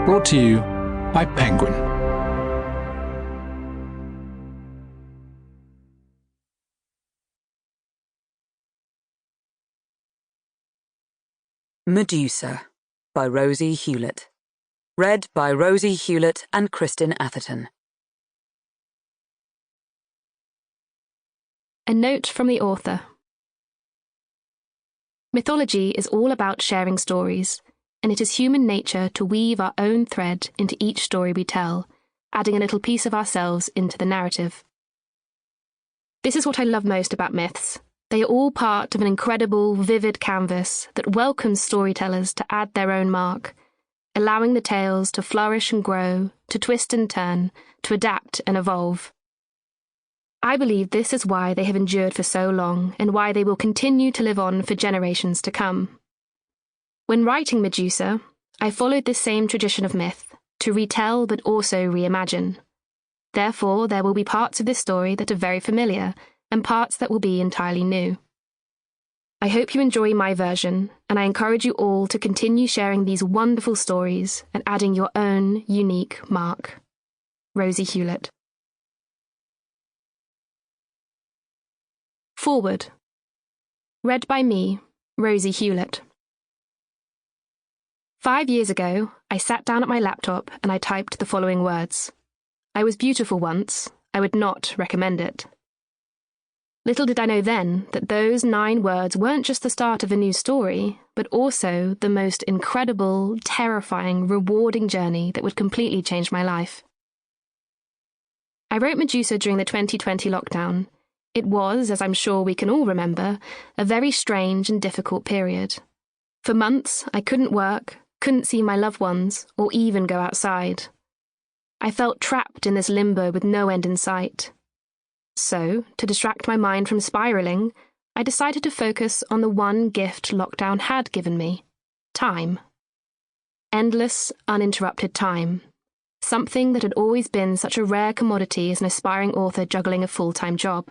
Brought to you by Penguin. Medusa by Rosie Hewlett. Read by Rosie Hewlett and Kristin Atherton. A note from the author. Mythology is all about sharing stories, and it is human nature to weave our own thread into each story we tell, adding a little piece of ourselves into the narrative. This is what I love most about myths. They are all part of an incredible, vivid canvas that welcomes storytellers to add their own mark, allowing the tales to flourish and grow, to twist and turn, to adapt and evolve. I believe this is why they have endured for so long and why they will continue to live on for generations to come. When writing Medusa, I followed this same tradition of myth, to retell but also reimagine. Therefore, there will be parts of this story that are very familiar, and parts that will be entirely new. I hope you enjoy my version, and I encourage you all to continue sharing these wonderful stories and adding your own unique mark. Rosie Hewlett. Forward. Read by me, Rosie Hewlett. 5 years ago, I sat down at my laptop and I typed the following words. I was beautiful once. I would not recommend it. Little did I know then that those 9 words weren't just the start of a new story, but also the most incredible, terrifying, rewarding journey that would completely change my life. I wrote Medusa during the 2020 lockdown. It was, as I'm sure we can all remember, a very strange and difficult period. For months, I couldn't work, couldn't see my loved ones, or even go outside. I felt trapped in this limbo with no end in sight. So, to distract my mind from spiraling, I decided to focus on the one gift lockdown had given me: time. Endless, uninterrupted time. Something that had always been such a rare commodity as an aspiring author juggling a full-time job.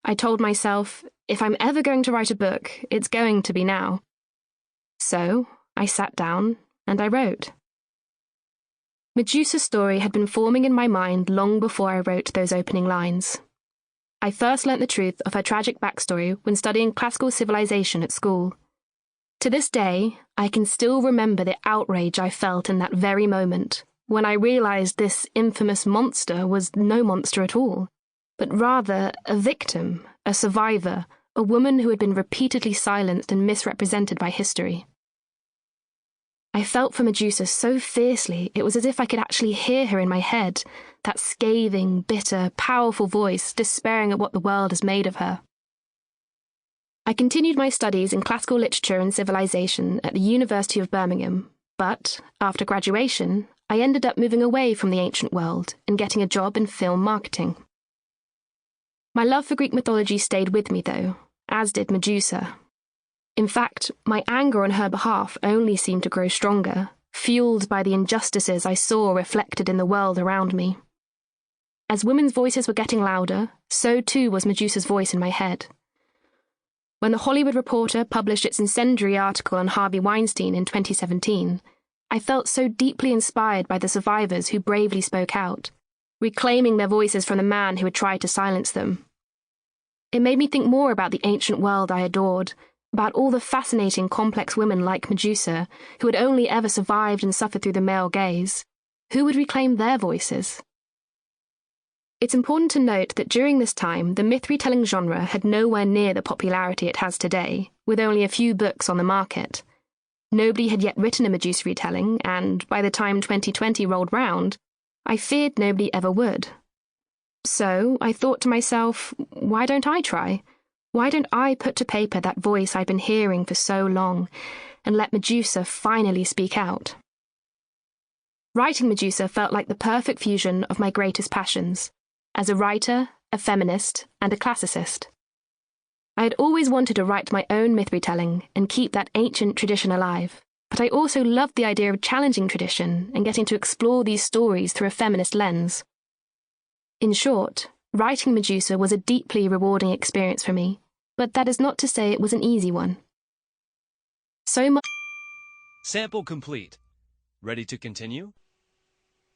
I told myself, if I'm ever going to write a book, it's going to be now. So, I sat down and I wrote. Medusa's story had been forming in my mind long before I wrote those opening lines. I first learnt the truth of her tragic backstory when studying classical civilization at school. To this day, I can still remember the outrage I felt in that very moment, when I realised this infamous monster was no monster at all, but rather a victim, a survivor, a woman who had been repeatedly silenced and misrepresented by history. I felt for Medusa so fiercely it was as if I could actually hear her in my head, that scathing, bitter, powerful voice despairing at what the world has made of her. I continued my studies in classical literature and civilization at the University of Birmingham, but, after graduation, I ended up moving away from the ancient world and getting a job in film marketing. My love for Greek mythology stayed with me, though, as did Medusa. In fact, my anger on her behalf only seemed to grow stronger, fueled by the injustices I saw reflected in the world around me. As women's voices were getting louder, so too was Medusa's voice in my head. When The Hollywood Reporter published its incendiary article on Harvey Weinstein in 2017, I felt so deeply inspired by the survivors who bravely spoke out, reclaiming their voices from the man who had tried to silence them. It made me think more about the ancient world I adored, about all the fascinating, complex women like Medusa, who had only ever survived and suffered through the male gaze. Who would reclaim their voices? It's important to note that during this time, the myth-retelling genre had nowhere near the popularity it has today, with only a few books on the market. Nobody had yet written a Medusa retelling, and by the time 2020 rolled round, I feared nobody ever would. So I thought to myself, why don't I try? Why don't I put to paper that voice I've been hearing for so long, and let Medusa finally speak out? Writing Medusa felt like the perfect fusion of my greatest passions, as a writer, a feminist, and a classicist. I had always wanted to write my own myth retelling and keep that ancient tradition alive, but I also loved the idea of challenging tradition and getting to explore these stories through a feminist lens. In short, writing Medusa was a deeply rewarding experience for me, but that is not to say it was an easy one. So much. Sample complete. Ready to continue?